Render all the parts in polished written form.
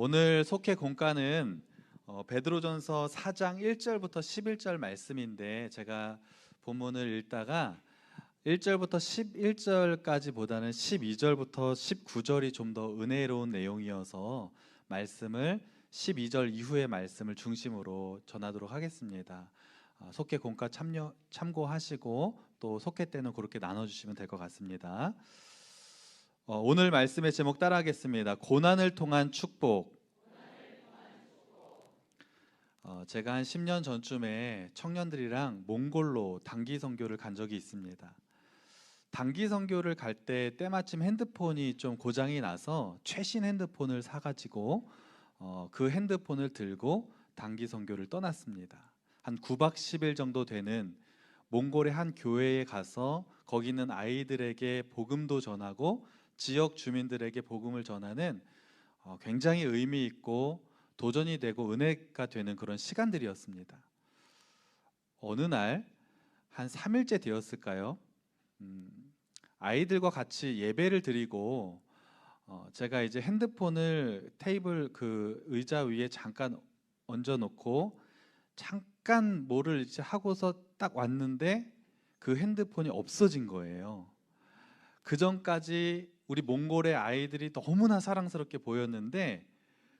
오늘 속회 공과는 베드로전서 4장 1절부터 11절 말씀인데, 제가 본문을 읽다가 1절부터 11절까지보다는 12절부터 19절이 좀 더 은혜로운 내용이어서 말씀을 12절 이후의 말씀을 중심으로 전하도록 하겠습니다. 속회 공과 참고하시고 또 속회 때는 그렇게 나눠주시면 될 것 같습니다. 오늘 말씀의 제목 따라하겠습니다. 고난을 통한 축복. 제가 한 10년 전쯤에 청년들이랑 몽골로 단기 선교를 간 적이 있습니다. 단기 선교를 갈 때 때마침 핸드폰이 좀 고장이 나서 최신 핸드폰을 사가지고 그 핸드폰을 들고 단기 선교를 떠났습니다. 한 9박 10일 정도 되는 몽골의 한 교회에 가서 거기 있는 아이들에게 복음도 전하고 지역 주민들에게 복음을 전하는 굉장히 의미 있고 도전이 되고 은혜가 되는 그런 시간들이었습니다. 어느 날 한 3일째 되었을까요? 아이들과 같이 예배를 드리고 제가 이제 핸드폰을 테이블 그 의자 위에 잠깐 얹어놓고 잠깐 뭐를 이제 하고서 딱 왔는데 그 핸드폰이 없어진 거예요. 그 전까지 우리 몽골의 아이들이 너무나 사랑스럽게 보였는데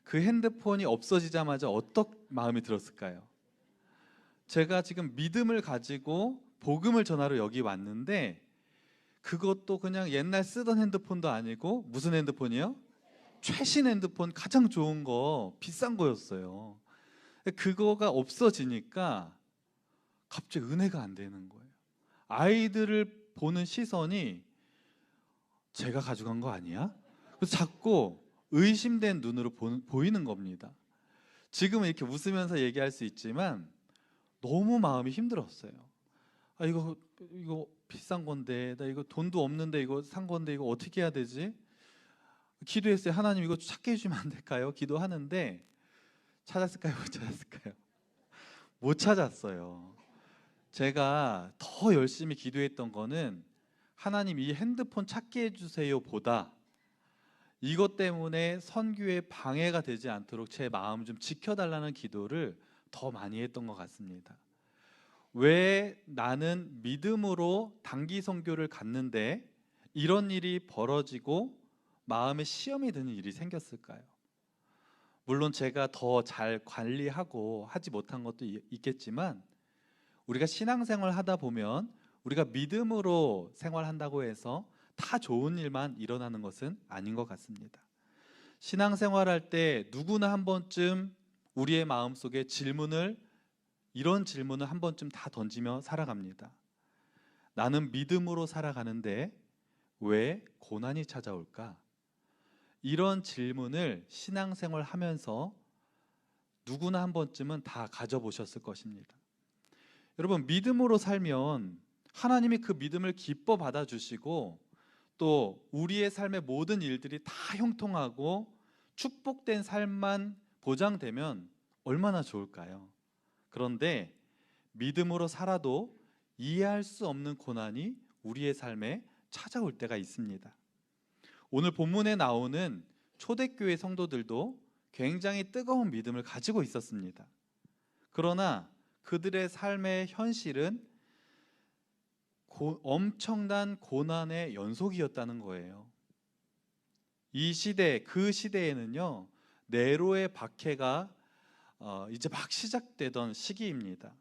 그 핸드폰이 없어지자마자 어떤 마음이 들었을까요? 제가 지금 믿음을 가지고 복음을 전하러 여기 왔는데 그것도 그냥 옛날 쓰던 핸드폰도 아니고 무슨 핸드폰이요? 최신 핸드폰, 가장 좋은 거, 비싼 거였어요. 그거가 없어지니까 갑자기 은혜가 안 되는 거예요. 아이들을 보는 시선이 제가 가져간 거 아니야? 그래서 자꾸 의심된 눈으로 보이는 겁니다. 지금은 이렇게 웃으면서 얘기할 수 있지만 너무 마음이 힘들었어요. 이거 비싼 건데, 나 이거 돈도 없는데 이거 산 건데 이거 어떻게 해야 되지? 기도했어요. 하나님 이거 찾게 해주면 안 될까요? 기도하는데 찾았을까요? 못 찾았을까요? 못 찾았어요. 제가 더 열심히 기도했던 거는 하나님 이 핸드폰 찾게 해주세요 보다 이것 때문에 선교에 방해가 되지 않도록 제 마음 좀 지켜달라는 기도를 더 많이 했던 것 같습니다. 왜 나는 믿음으로 단기 선교를 갔는데 이런 일이 벌어지고 마음에 시험이 드는 일이 생겼을까요? 물론 제가 더 잘 관리하고 하지 못한 것도 있겠지만 우리가 신앙생활 하다 보면 우리가 믿음으로 생활한다고 해서 다 좋은 일만 일어나는 것은 아닌 것 같습니다. 신앙생활할 때 누구나 한 번쯤 우리의 마음속에 이런 질문을 한 번쯤 다 던지며 살아갑니다. 나는 믿음으로 살아가는데 왜 고난이 찾아올까? 이런 질문을 신앙생활 하면서 누구나 한 번쯤은 다 가져보셨을 것입니다. 여러분, 믿음으로 살면 하나님이 그 믿음을 기뻐 받아주시고 또 우리의 삶의 모든 일들이 다 형통하고 축복된 삶만 보장되면 얼마나 좋을까요? 그런데 믿음으로 살아도 이해할 수 없는 고난이 우리의 삶에 찾아올 때가 있습니다. 오늘 본문에 나오는 초대교회 성도들도 굉장히 뜨거운 믿음을 가지고 있었습니다. 그러나 그들의 삶의 현실은 엄청난 고난의 연속이었다는 거예요. 이 시대, 그 시대에는요, 네로의 박해가 이제 막 시작되던 시기입니다.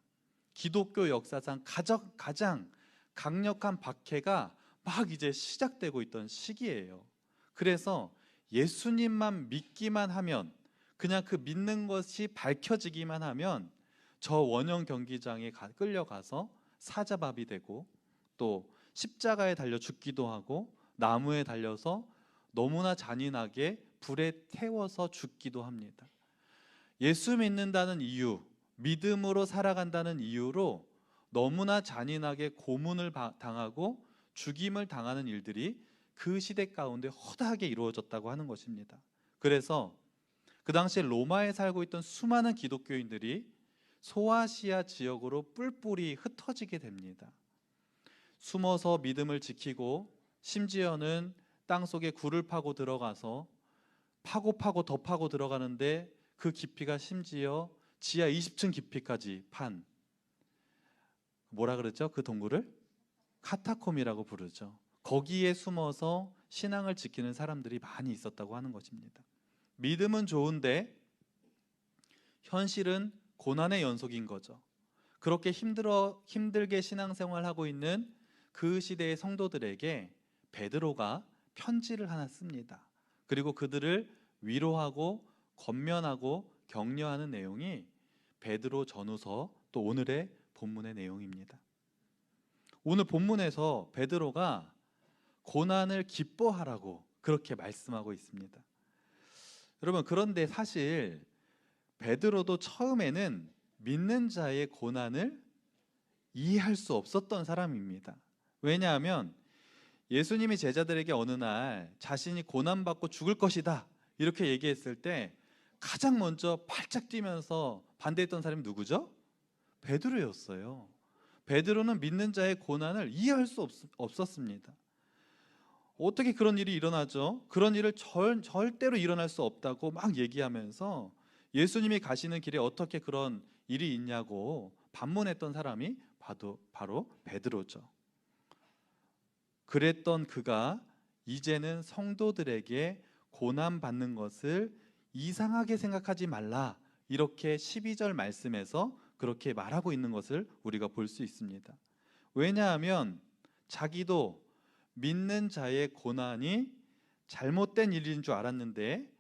기독교 역사상 가장 강력한 박해가 막 이제 시작되고 있던 시기예요. 그래서 예수님만 믿기만 하면, 그냥 그 믿는 것이 밝혀지기만 하면 저 원형 경기장에 끌려가서 사자밥이 되고 또 십자가에 달려 죽기도 하고 나무에 달려서 너무나 잔인하게 불에 태워서 죽기도 합니다. 예수 믿는다는 이유, 믿음으로 살아간다는 이유로 너무나 잔인하게 고문을 당하고 죽임을 당하는 일들이 그 시대 가운데 허다하게 이루어졌다고 하는 것입니다. 그래서 그 당시에 로마에 살고 있던 수많은 기독교인들이 소아시아 지역으로 뿔뿔이 흩어지게 됩니다. 숨어서 믿음을 지키고 심지어는 땅속에 굴을 파고 들어가서 파고 더 파고 들어가는데 그 깊이가 심지어 지하 20층 깊이까지 판, 뭐라 그러죠? 그 동굴을 카타콤이라고 부르죠. 거기에 숨어서 신앙을 지키는 사람들이 많이 있었다고 하는 것입니다. 믿음은 좋은데 현실은 고난의 연속인 거죠. 그렇게 힘들게 신앙생활하고 있는 그 시대의 성도들에게 베드로가 편지를 하나 씁니다. 그리고 그들을 위로하고 권면하고 격려하는 내용이 베드로 전후서, 또 오늘의 본문의 내용입니다. 오늘 본문에서 베드로가 고난을 기뻐하라고 그렇게 말씀하고 있습니다. 여러분, 그런데 사실 베드로도 처음에는 믿는 자의 고난을 이해할 수 없었던 사람입니다. 왜냐하면 예수님이 제자들에게 어느 날 자신이 고난받고 죽을 것이다 이렇게 얘기했을 때 가장 먼저 발짝 뛰면서 반대했던 사람이 누구죠? 베드로였어요. 베드로는 믿는 자의 고난을 이해할 수 없었습니다. 어떻게 그런 일이 일어나죠? 그런 일을 절대로 일어날 수 없다고 막 얘기하면서 예수님이 가시는 길에 어떻게 그런 일이 있냐고 반문했던 사람이 바로 베드로죠. 그랬던 그가 이제는 성도들에게 고난받는 것을 이상하게 생각하지 말라, 이렇게 12절 말씀에서 그렇게 말하고 있는 것을 우리가 볼 수 있습니다. 왜냐하면 자기도 믿는 자의 고난이 잘못된 일인 줄 알았는데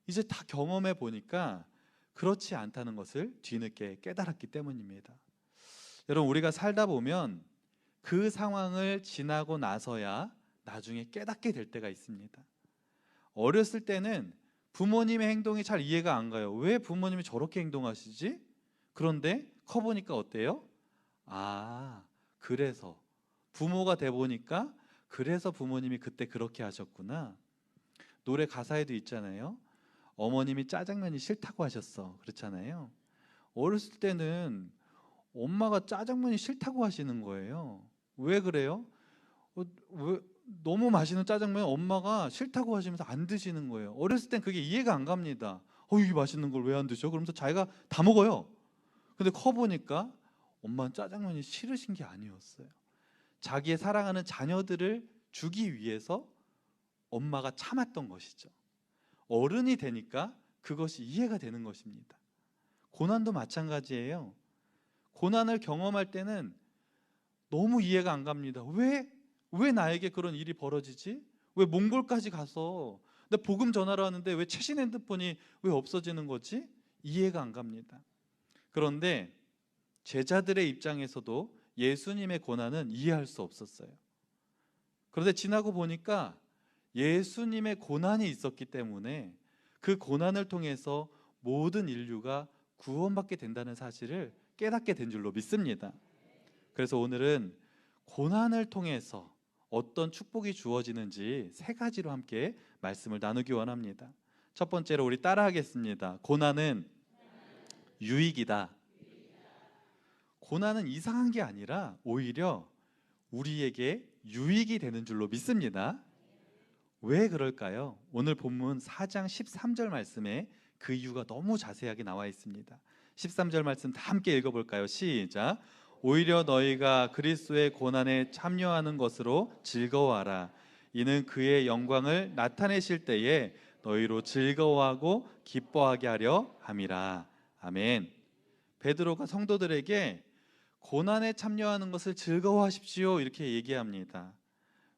이제 다 경험해 보니까 그렇지 않다는 것을 뒤늦게 깨달았기 때문입니다. 여러분, 우리가 살다 보면 그 상황을 지나고 나서야 나중에 깨닫게 될 때가 있습니다. 어렸을 때는 부모님의 행동이 잘 이해가 안 가요. 왜 부모님이 저렇게 행동하시지? 그런데 커보니까 어때요? 아, 그래서 부모가 돼 보니까 그래서 부모님이 그때 그렇게 하셨구나. 노래 가사에도 있잖아요. 어머님이 짜장면이 싫다고 하셨어. 그렇잖아요. 어렸을 때는 엄마가 짜장면이 싫다고 하시는 거예요. 왜 그래요? 왜 너무 맛있는 짜장면 엄마가 싫다고 하시면서 안 드시는 거예요. 어렸을 땐 그게 이해가 안 갑니다. 이게 맛있는 걸 왜 안 드셔? 그러면서 자기가 다 먹어요. 근데 커 보니까 엄마는 짜장면이 싫으신 게 아니었어요. 자기의 사랑하는 자녀들을 주기 위해서 엄마가 참았던 것이죠. 어른이 되니까 그것이 이해가 되는 것입니다. 고난도 마찬가지예요. 고난을 경험할 때는 너무 이해가 안 갑니다. 왜 나에게 그런 일이 벌어지지? 왜 몽골까지 가서 나 복음 전하러 왔는데 왜 최신 핸드폰이 왜 없어지는 거지? 이해가 안 갑니다. 그런데 제자들의 입장에서도 예수님의 고난은 이해할 수 없었어요. 그런데 지나고 보니까 예수님의 고난이 있었기 때문에 그 고난을 통해서 모든 인류가 구원받게 된다는 사실을 깨닫게 된 줄로 믿습니다. 그래서 오늘은 고난을 통해서 어떤 축복이 주어지는지 세 가지로 함께 말씀을 나누기 원합니다. 첫 번째로 우리 따라하겠습니다. 고난은 유익이다. 고난은 이상한 게 아니라 오히려 우리에게 유익이 되는 줄로 믿습니다. 왜 그럴까요? 오늘 본문 4장 13절 말씀에 그 이유가 너무 자세하게 나와 있습니다. 13절 말씀 다 함께 읽어볼까요? 시작. 오히려 너희가 그리스도의 고난에 참여하는 것으로 즐거워하라. 이는 그의 영광을 나타내실 때에 너희로 즐거워하고 기뻐하게 하려 함이라. 아멘. 베드로가 성도들에게 고난에 참여하는 것을 즐거워하십시오 이렇게 얘기합니다.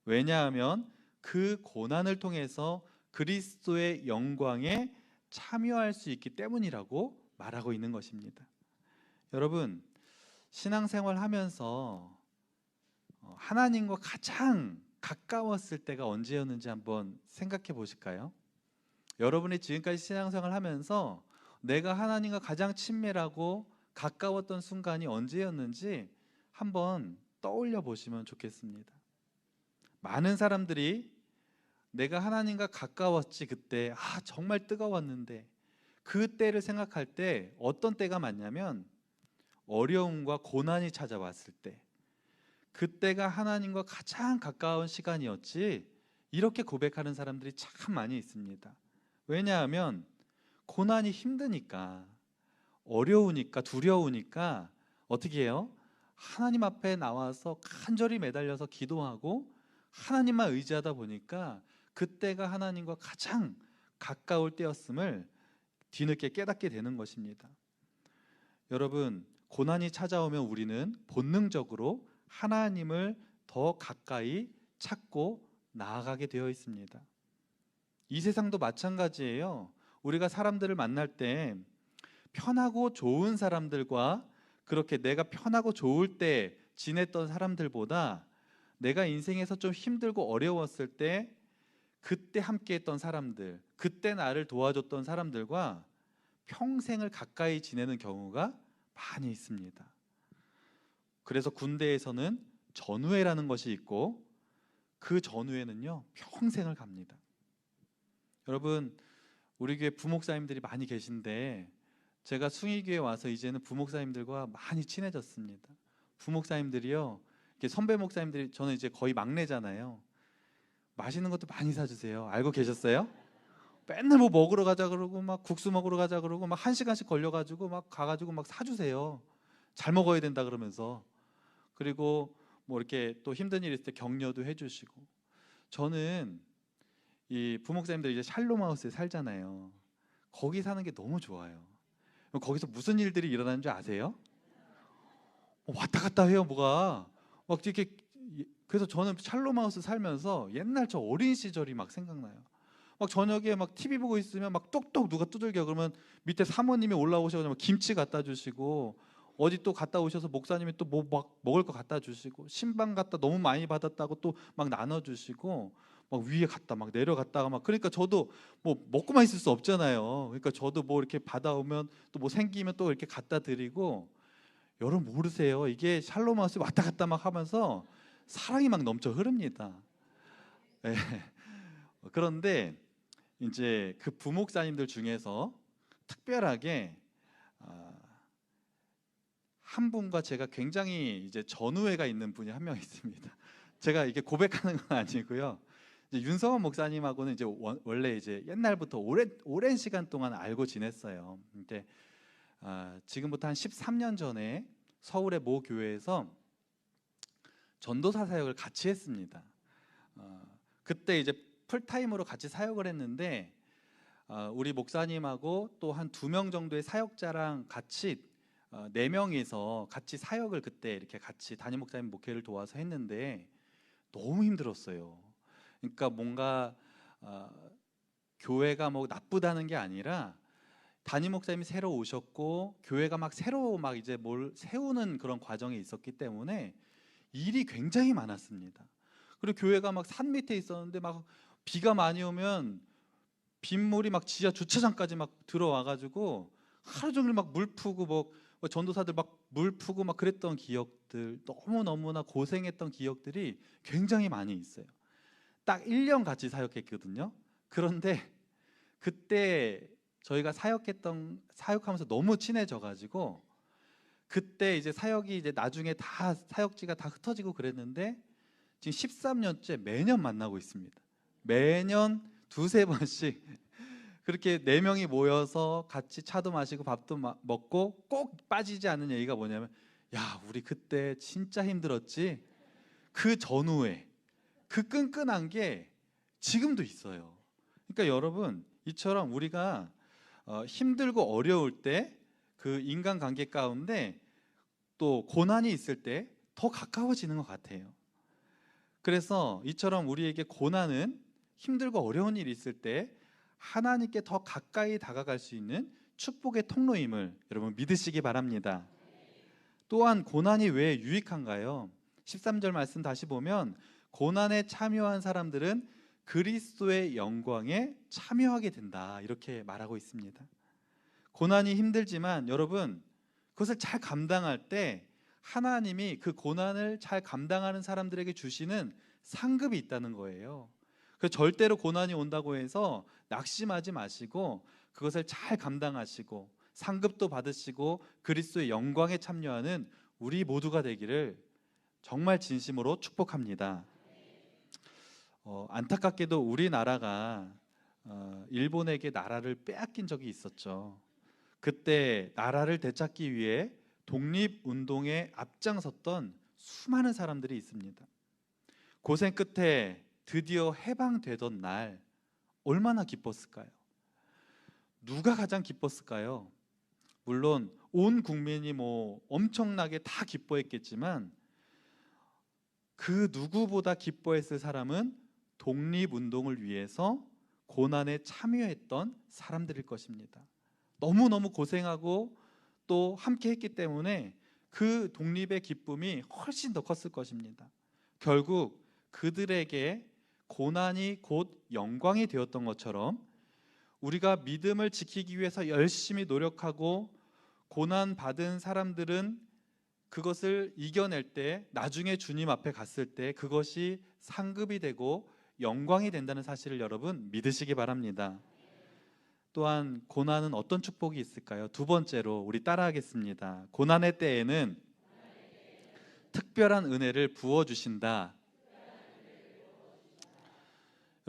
왜냐하면 그 고난을 통해서 그리스도의 영광에 참여할 수 있기 때문이라고 말하고 있는 것입니다. 여러분, 신앙생활 하면서 하나님과 가장 가까웠을 때가 언제였는지 한번 생각해 보실까요? 여러분이 지금까지 신앙생활 하면서 내가 하나님과 가장 친밀하고 가까웠던 순간이 언제였는지 한번 떠올려 보시면 좋겠습니다. 많은 사람들이 내가 하나님과 가까웠지 그때 정말 뜨거웠는데, 그 때를 생각할 때 어떤 때가 많냐면 어려움과 고난이 찾아왔을 때, 그때가 하나님과 가장 가까운 시간이었지, 이렇게 고백하는 사람들이 참 많이 있습니다. 왜냐하면 고난이 힘드니까, 어려우니까, 두려우니까 어떻게 해요? 하나님 앞에 나와서 간절히 매달려서 기도하고 하나님만 의지하다 보니까 그때가 하나님과 가장 가까울 때였음을 뒤늦게 깨닫게 되는 것입니다. 여러분, 고난이 찾아오면 우리는 본능적으로 하나님을 더 가까이 찾고 나아가게 되어 있습니다. 이 세상도 마찬가지예요. 우리가 사람들을 만날 때 편하고 좋은 사람들과 그렇게 내가 편하고 좋을 때 지냈던 사람들보다 내가 인생에서 좀 힘들고 어려웠을 때 그때 함께했던 사람들, 그때 나를 도와줬던 사람들과 평생을 가까이 지내는 경우가 많이 있습니다. 그래서 군대에서는 전우회라는 것이 있고 그 전우회는요 평생을 갑니다. 여러분, 우리 교회 부목사님들이 많이 계신데 제가 숭의교회 와서 이제는 부목사님들과 많이 친해졌습니다. 부목사님들이요, 이렇게 선배 목사님들이, 저는 이제 거의 막내잖아요. 맛있는 것도 많이 사주세요. 알고 계셨어요? 맨날 뭐 먹으러 가자 그러고 막 국수 먹으러 가자 그러고 막 1시간씩 걸려가지고 막 가가지고 막 사주세요. 잘 먹어야 된다 그러면서. 그리고 뭐 이렇게 또 힘든 일 있을 때 격려도 해주시고. 저는 이 부목사님들 이제 샬롬하우스에 살잖아요. 거기 사는 게 너무 좋아요. 거기서 무슨 일들이 일어나는 줄 아세요? 왔다 갔다 해요, 뭐가. 막 이렇게. 그래서 저는 샬롬하우스 살면서 옛날 저 어린 시절이 막 생각나요. 막 저녁에 막 TV 보고 있으면 막 똑똑 누가 두들겨 그러면 밑에 사모님이 올라오셔서 김치 갖다 주시고, 어디 또 갔다 오셔서 목사님이 또 뭐 막 먹을 거 갖다 주시고, 신방 갖다 너무 많이 받았다고 또 막 나눠 주시고, 막 위에 갔다 막 내려갔다가 막, 그러니까 저도 뭐 먹고만 있을 수 없잖아요. 그러니까 저도 뭐 이렇게 받아오면 또 뭐 생기면 또 이렇게 갖다 드리고. 여러분 모르세요, 이게 샬롬하우스 왔다 갔다 막 하면서 사랑이 막 넘쳐 흐릅니다. 네. 그런데 이제 그 부목사님들 중에서 특별하게 한 분과 제가 굉장히 이제 전우애가 있는 분이 한 명 있습니다. 제가 이게 고백하는 건 아니고요. 이제 윤성원 목사님하고는 이제 원래 이제 옛날부터 오랜 시간 동안 알고 지냈어요. 근데 지금부터 한 13년 전에 서울의 모 교회에서 전도사 사역을 같이 했습니다. 그때 이제 풀타임으로 같이 사역을 했는데 우리 목사님하고 또 한 2명 정도의 사역자랑 같이 4명이서 같이 사역을 그때 이렇게 같이 담임 목사님 목회를 도와서 했는데 너무 힘들었어요. 그러니까 뭔가 교회가 뭐 나쁘다는 게 아니라 담임 목사님이 새로 오셨고 교회가 막 새로 막 이제 뭘 세우는 그런 과정에 있었기 때문에 일이 굉장히 많았습니다. 그리고 교회가 막 산 밑에 있었는데 막 비가 많이 오면 빗물이 막 지하 주차장까지 막 들어와가지고 하루 종일 막 물 푸고 뭐 전도사들 막 물 푸고 막 그랬던 기억들, 너무너무나 고생했던 기억들이 굉장히 많이 있어요. 딱 1년 같이 사역했거든요. 그런데 그때 저희가 사역하면서 너무 친해져가지고 그때 이제 사역이 이제 나중에 다 사역지가 다 흩어지고 그랬는데 지금 13년째 매년 만나고 있습니다. 매년 2-3번씩 그렇게 4명이 모여서 같이 차도 마시고 밥도 먹고 꼭 빠지지 않는 얘기가 뭐냐면, 야, 우리 그때 진짜 힘들었지. 그 전후에 그 끈끈한 게 지금도 있어요. 그러니까 여러분, 이처럼 우리가 힘들고 어려울 때 그 인간관계 가운데 또 고난이 있을 때 더 가까워지는 것 같아요. 그래서 이처럼 우리에게 고난은, 힘들고 어려운 일이 있을 때 하나님께 더 가까이 다가갈 수 있는 축복의 통로임을 여러분 믿으시기 바랍니다. 또한 고난이 왜 유익한가요? 13절 말씀 다시 보면 고난에 참여한 사람들은 그리스도의 영광에 참여하게 된다, 이렇게 말하고 있습니다. 고난이 힘들지만 여러분, 그것을 잘 감당할 때 하나님이 그 고난을 잘 감당하는 사람들에게 주시는 상급이 있다는 거예요. 그 절대로 고난이 온다고 해서 낙심하지 마시고 그것을 잘 감당하시고 상급도 받으시고 그리스도의 영광에 참여하는 우리 모두가 되기를 정말 진심으로 축복합니다. 안타깝게도 우리나라가 일본에게 나라를 빼앗긴 적이 있었죠. 그때 나라를 되찾기 위해 독립운동에 앞장섰던 수많은 사람들이 있습니다. 고생 끝에 드디어 해방되던 날 얼마나 기뻤을까요? 누가 가장 기뻤을까요? 물론 온 국민이 엄청나게 다 기뻐했겠지만 그 누구보다 기뻐했을 사람은 독립운동을 위해서 고난에 참여했던 사람들일 것입니다. 너무너무 고생하고 또 함께 했기 때문에 그 독립의 기쁨이 훨씬 더 컸을 것입니다. 결국 그들에게 고난이 곧 영광이 되었던 것처럼 우리가 믿음을 지키기 위해서 열심히 노력하고 고난 받은 사람들은 그것을 이겨낼 때 나중에 주님 앞에 갔을 때 그것이 상급이 되고 영광이 된다는 사실을 여러분 믿으시기 바랍니다. 또한 고난은 어떤 축복이 있을까요? 두 번째로 우리 따라하겠습니다. 고난의 때에는 특별한 은혜를 부어주신다.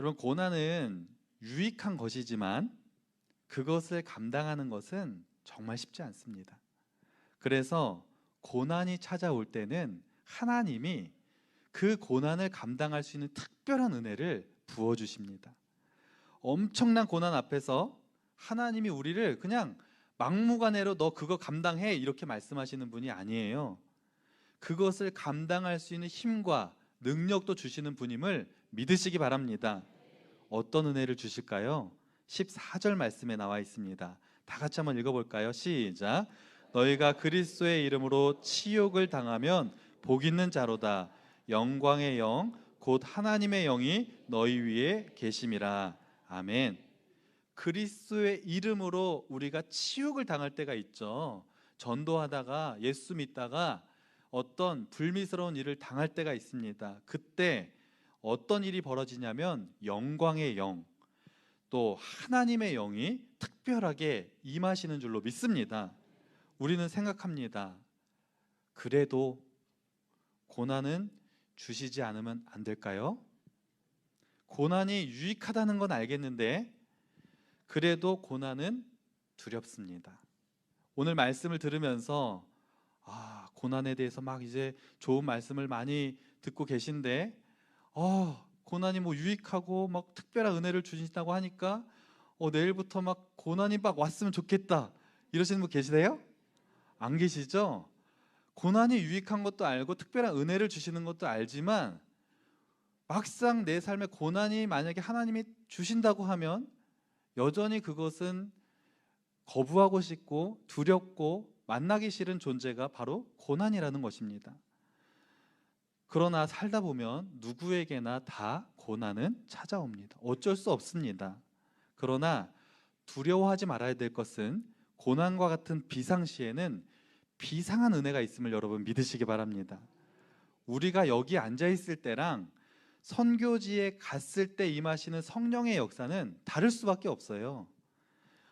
여러분, 고난은 유익한 것이지만 그것을 감당하는 것은 정말 쉽지 않습니다. 그래서 고난이 찾아올 때는 하나님이 그 고난을 감당할 수 있는 특별한 은혜를 부어주십니다. 엄청난 고난 앞에서 하나님이 우리를 그냥 막무가내로 너 그거 감당해 이렇게 말씀하시는 분이 아니에요. 그것을 감당할 수 있는 힘과 능력도 주시는 분임을 믿으시기 바랍니다. 어떤 은혜를 주실까요? 14절 말씀에 나와 있습니다. 다 같이 한번 읽어볼까요? 시작. 너희가 그리스도의 이름으로 치욕을 당하면 복 있는 자로다. 영광의 영 곧 하나님의 영이 너희 위에 계심이라. 아멘. 그리스도의 이름으로 우리가 치욕을 당할 때가 있죠. 전도하다가 예수 믿다가 어떤 불미스러운 일을 당할 때가 있습니다. 그때 어떤 일이 벌어지냐면 영광의 영, 또 하나님의 영이 특별하게 임하시는 줄로 믿습니다. 우리는 생각합니다. 그래도 고난은 주시지 않으면 안 될까요? 고난이 유익하다는 건 알겠는데 그래도 고난은 두렵습니다. 오늘 말씀을 들으면서 고난에 대해서 막 이제 좋은 말씀을 많이 듣고 계신데 고난이 유익하고 막 특별한 은혜를 주신다고 하니까 내일부터 막 고난이 막 왔으면 좋겠다 이러시는 분 계시세요? 안 계시죠? 고난이 유익한 것도 알고 특별한 은혜를 주시는 것도 알지만 막상 내 삶에 고난이 만약에 하나님이 주신다고 하면 여전히 그것은 거부하고 싶고 두렵고 만나기 싫은 존재가 바로 고난이라는 것입니다. 그러나 살다 보면 누구에게나 다 고난은 찾아옵니다. 어쩔 수 없습니다. 그러나 두려워하지 말아야 될 것은 고난과 같은 비상시에는 비상한 은혜가 있음을 여러분 믿으시기 바랍니다. 우리가 여기 앉아 있을 때랑 선교지에 갔을 때 임하시는 성령의 역사는 다를 수밖에 없어요.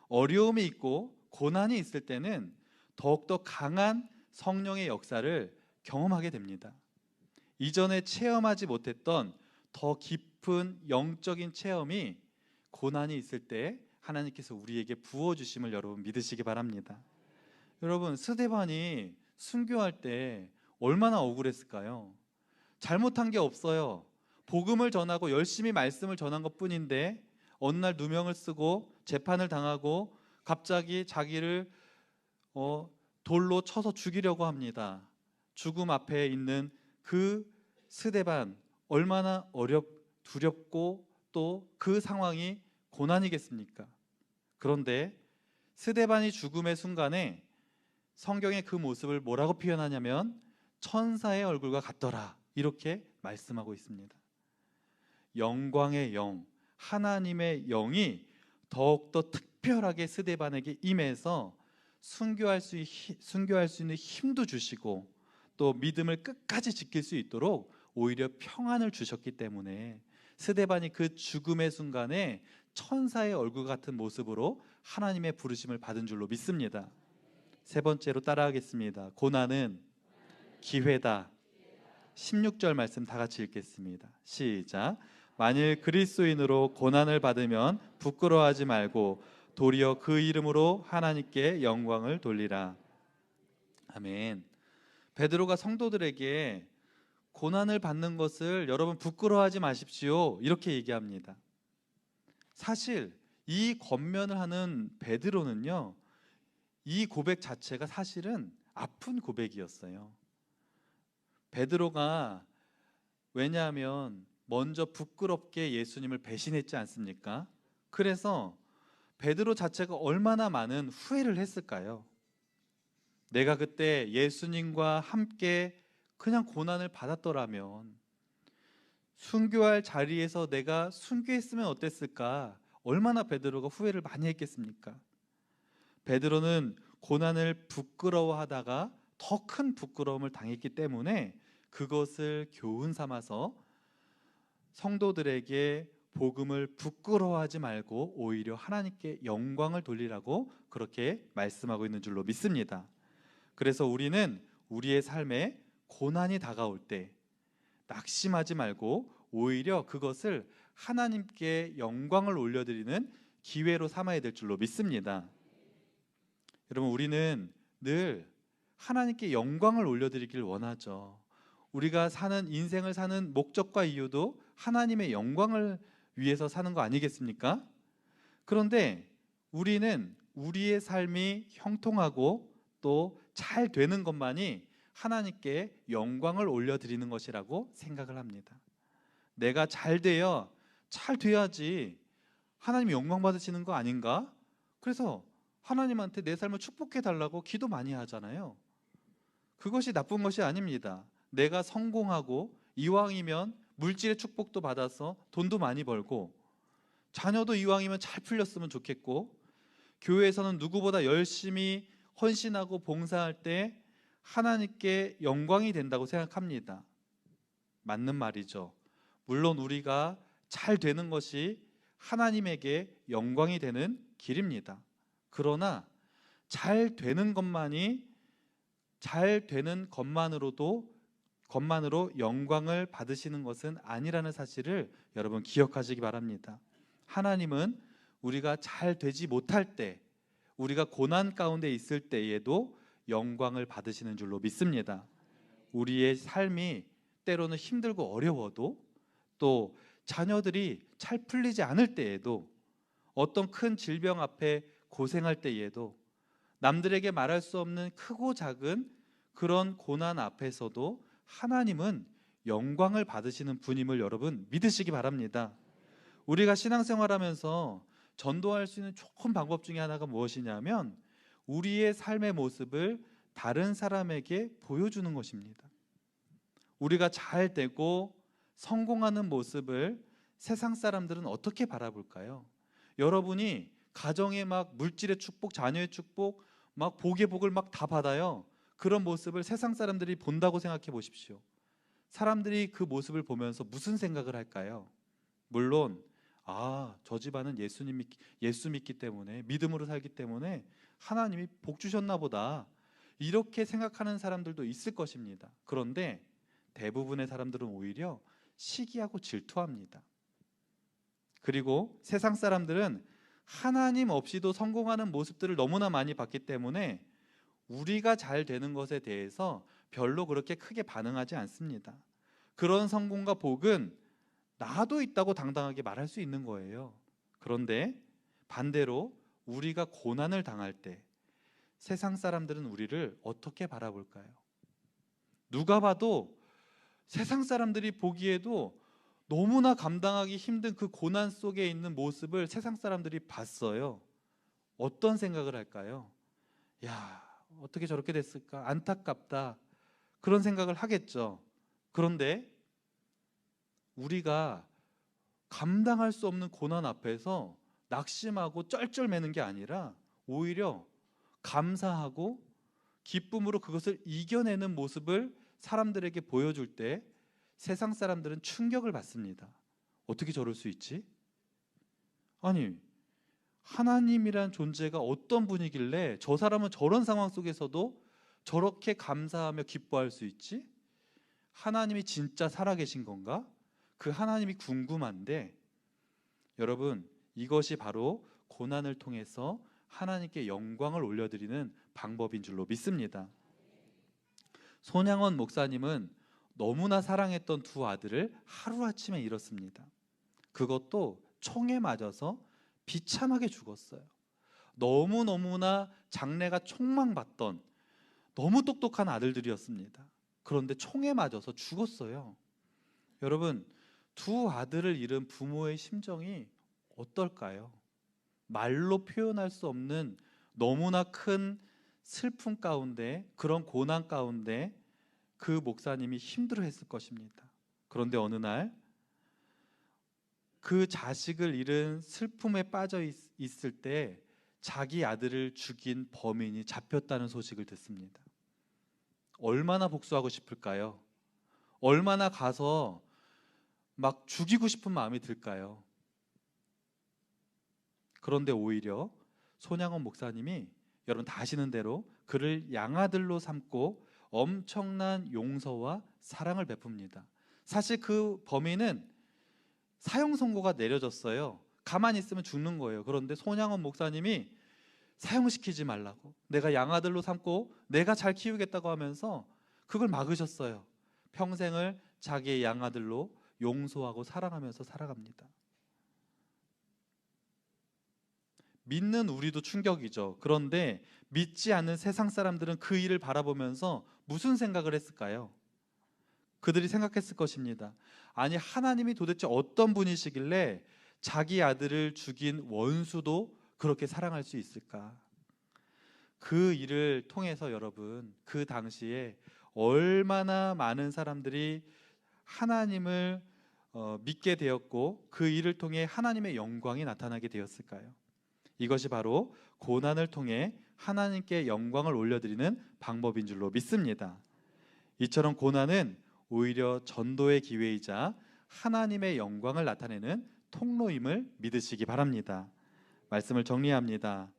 어려움이 있고 고난이 있을 때는 더욱더 강한 성령의 역사를 경험하게 됩니다. 이전에 체험하지 못했던 더 깊은 영적인 체험이 고난이 있을 때 하나님께서 우리에게 부어주심을 여러분 믿으시기 바랍니다. 여러분, 스데반이 순교할 때 얼마나 억울했을까요? 잘못한 게 없어요. 복음을 전하고 열심히 말씀을 전한 것뿐인데 어느 날 누명을 쓰고 재판을 당하고 갑자기 자기를 돌로 쳐서 죽이려고 합니다. 죽음 앞에 있는 그 스데반, 얼마나 두렵고 또 그 상황이 고난이겠습니까? 그런데 스데반이 죽음의 순간에 성경의 그 모습을 뭐라고 표현하냐면 천사의 얼굴과 같더라 이렇게 말씀하고 있습니다. 영광의 영, 하나님의 영이 더욱더 특별하게 스데반에게 임해서 순교할 수 있는 힘도 주시고 또 믿음을 끝까지 지킬 수 있도록 오히려 평안을 주셨기 때문에 스데반이 그 죽음의 순간에 천사의 얼굴 같은 모습으로 하나님의 부르심을 받은 줄로 믿습니다. 세 번째로 따라하겠습니다. 고난은 기회다. 16절 말씀 다 같이 읽겠습니다. 시작. 만일 그리스도인으로 고난을 받으면 부끄러워하지 말고 도리어 그 이름으로 하나님께 영광을 돌리라. 아멘. 베드로가 성도들에게 고난을 받는 것을 여러분 부끄러워하지 마십시오, 이렇게 얘기합니다. 사실 이 권면을 하는 베드로는요, 이 고백 자체가 사실은 아픈 고백이었어요. 베드로가, 왜냐하면 먼저 부끄럽게 예수님을 배신했지 않습니까? 그래서 베드로 자체가 얼마나 많은 후회를 했을까요? 내가 그때 예수님과 함께 그냥 고난을 받았더라면, 순교할 자리에서 내가 순교했으면 어땠을까? 얼마나 베드로가 후회를 많이 했겠습니까? 베드로는 고난을 부끄러워하다가 더 큰 부끄러움을 당했기 때문에 그것을 교훈 삼아서 성도들에게 복음을 부끄러워하지 말고 오히려 하나님께 영광을 돌리라고 그렇게 말씀하고 있는 줄로 믿습니다. 그래서 우리는 우리의 삶에 고난이 다가올 때 낙심하지 말고 오히려 그것을 하나님께 영광을 올려드리는 기회로 삼아야 될 줄로 믿습니다. 여러분, 우리는 늘 하나님께 영광을 올려드리길 원하죠. 우리가 사는 인생을 사는 목적과 이유도 하나님의 영광을 위해서 사는 거 아니겠습니까? 그런데 우리는 우리의 삶이 형통하고 또 잘 되는 것만이 하나님께 영광을 올려드리는 것이라고 생각을 합니다. 내가 잘 돼야지 하나님이 영광 받으시는 거 아닌가? 그래서 하나님한테 내 삶을 축복해 달라고 기도 많이 하잖아요. 그것이 나쁜 것이 아닙니다. 내가 성공하고 이왕이면 물질의 축복도 받아서 돈도 많이 벌고, 자녀도 이왕이면 잘 풀렸으면 좋겠고, 교회에서는 누구보다 열심히 헌신하고 봉사할 때 하나님께 영광이 된다고 생각합니다. 맞는 말이죠. 물론 우리가 잘 되는 것이 하나님에게 영광이 되는 길입니다. 그러나 잘 되는 것만으로 영광을 받으시는 것은 아니라는 사실을 여러분 기억하시기 바랍니다. 하나님은 우리가 잘 되지 못할 때, 우리가 고난 가운데 있을 때에도 영광을 받으시는 줄로 믿습니다. 우리의 삶이 때로는 힘들고 어려워도, 또 자녀들이 잘 풀리지 않을 때에도, 어떤 큰 질병 앞에 고생할 때에도, 남들에게 말할 수 없는 크고 작은 그런 고난 앞에서도 하나님은 영광을 받으시는 분임을 여러분 믿으시기 바랍니다. 우리가 신앙생활하면서 전도할 수 있는 좋은 방법 중에 하나가 무엇이냐면, 우리의 삶의 모습을 다른 사람에게 보여주는 것입니다. 우리가 잘 되고 성공하는 모습을 세상 사람들은 어떻게 바라볼까요? 여러분이 가정에 막 물질의 축복, 자녀의 축복, 막 복의 복을 막 다 받아요. 그런 모습을 세상 사람들이 본다고 생각해 보십시오. 사람들이 그 모습을 보면서 무슨 생각을 할까요? 물론 저 집안은 예수 믿기 때문에, 믿음으로 살기 때문에 하나님이 복 주셨나 보다, 이렇게 생각하는 사람들도 있을 것입니다. 그런데 대부분의 사람들은 오히려 시기하고 질투합니다. 그리고 세상 사람들은 하나님 없이도 성공하는 모습들을 너무나 많이 봤기 때문에 우리가 잘 되는 것에 대해서 별로 그렇게 크게 반응하지 않습니다. 그런 성공과 복은 나도 있다고 당당하게 말할 수 있는 거예요. 그런데 반대로 우리가 고난을 당할 때 세상 사람들은 우리를 어떻게 바라볼까요? 누가 봐도 세상 사람들이 보기에도 너무나 감당하기 힘든 그 고난 속에 있는 모습을 세상 사람들이 봤어요. 어떤 생각을 할까요? 야, 어떻게 저렇게 됐을까? 안타깝다. 그런 생각을 하겠죠. 그런데 우리가 감당할 수 없는 고난 앞에서 낙심하고 쩔쩔매는 게 아니라 오히려 감사하고 기쁨으로 그것을 이겨내는 모습을 사람들에게 보여줄 때 세상 사람들은 충격을 받습니다. 어떻게 저럴 수 있지? 아니, 하나님이란 존재가 어떤 분이길래 저 사람은 저런 상황 속에서도 저렇게 감사하며 기뻐할 수 있지? 하나님이 진짜 살아계신 건가? 그 하나님이 궁금한데 여러분, 이것이 바로 고난을 통해서 하나님께 영광을 올려드리는 방법인 줄로 믿습니다. 손양원 목사님은 너무나 사랑했던 두 아들을 하루아침에 잃었습니다. 그것도 총에 맞아서 비참하게 죽었어요. 너무너무나 장래가 촉망받던 너무 똑똑한 아들들이었습니다. 그런데 총에 맞아서 죽었어요. 여러분, 두 아들을 잃은 부모의 심정이 어떨까요? 말로 표현할 수 없는 너무나 큰 슬픔 가운데, 그런 고난 가운데 그 목사님이 힘들어했을 것입니다. 그런데 어느 날 그 자식을 잃은 슬픔에 빠져 있을 때 자기 아들을 죽인 범인이 잡혔다는 소식을 듣습니다. 얼마나 복수하고 싶을까요? 얼마나 가서 막 죽이고 싶은 마음이 들까요? 그런데 오히려 손양원 목사님이 여러분 다 아시는 대로 그를 양아들로 삼고 엄청난 용서와 사랑을 베풉니다. 사실 그 범인은 사형 선고가 내려졌어요. 가만히 있으면 죽는 거예요. 그런데 손양원 목사님이 사형시키지 말라고, 내가 양아들로 삼고 내가 잘 키우겠다고 하면서 그걸 막으셨어요. 평생을 자기의 양아들로 용서하고 사랑하면서 살아갑니다. 믿는 우리도 충격이죠. 그런데 믿지 않는 세상 사람들은 그 일을 바라보면서 무슨 생각을 했을까요? 그들이 생각했을 것입니다. 아니, 하나님이 도대체 어떤 분이시길래 자기 아들을 죽인 원수도 그렇게 사랑할 수 있을까? 그 일을 통해서 여러분, 그 당시에 얼마나 많은 사람들이 하나님을 믿게 되었고 그 일을 통해 하나님의 영광이 나타나게 되었을까요? 이것이 바로 고난을 통해 하나님께 영광을 올려드리는 방법인 줄로 믿습니다. 이처럼 고난은 오히려 전도의 기회이자 하나님의 영광을 나타내는 통로임을 믿으시기 바랍니다. 말씀을 정리합니다.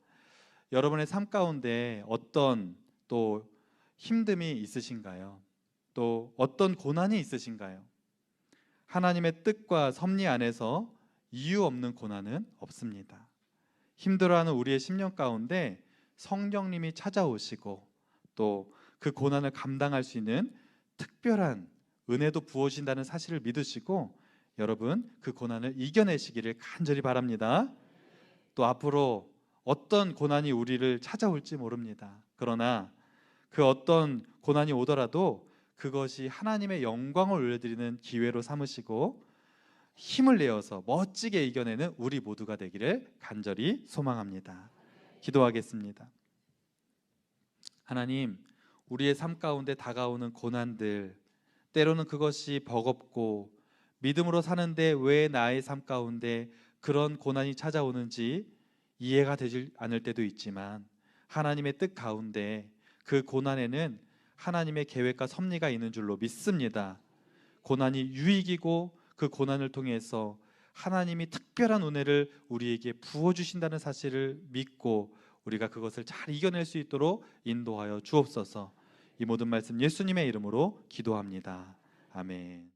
여러분의 삶 가운데 어떤 또 힘듦이 있으신가요? 또 어떤 고난이 있으신가요? 하나님의 뜻과 섭리 안에서 이유 없는 고난은 없습니다. 힘들어하는 우리의 심령 가운데 성령님이 찾아오시고 또 그 고난을 감당할 수 있는 특별한 은혜도 부어진다는 사실을 믿으시고 여러분 그 고난을 이겨내시기를 간절히 바랍니다. 또 앞으로 어떤 고난이 우리를 찾아올지 모릅니다. 그러나 그 어떤 고난이 오더라도 그것이 하나님의 영광을 올려드리는 기회로 삼으시고 힘을 내어서 멋지게 이겨내는 우리 모두가 되기를 간절히 소망합니다. 기도하겠습니다. 하나님, 우리의 삶 가운데 다가오는 고난들, 때로는 그것이 버겁고 믿음으로 사는데 왜 나의 삶 가운데 그런 고난이 찾아오는지 이해가 되지 않을 때도 있지만 하나님의 뜻 가운데 그 고난에는 하나님의 계획과 섭리가 있는 줄로 믿습니다. 고난이 유익이고 그 고난을 통해서 하나님이 특별한 은혜를 우리에게 부어주신다는 사실을 믿고 우리가 그것을 잘 이겨낼 수 있도록 인도하여 주옵소서. 이 모든 말씀 예수님의 이름으로 기도합니다. 아멘.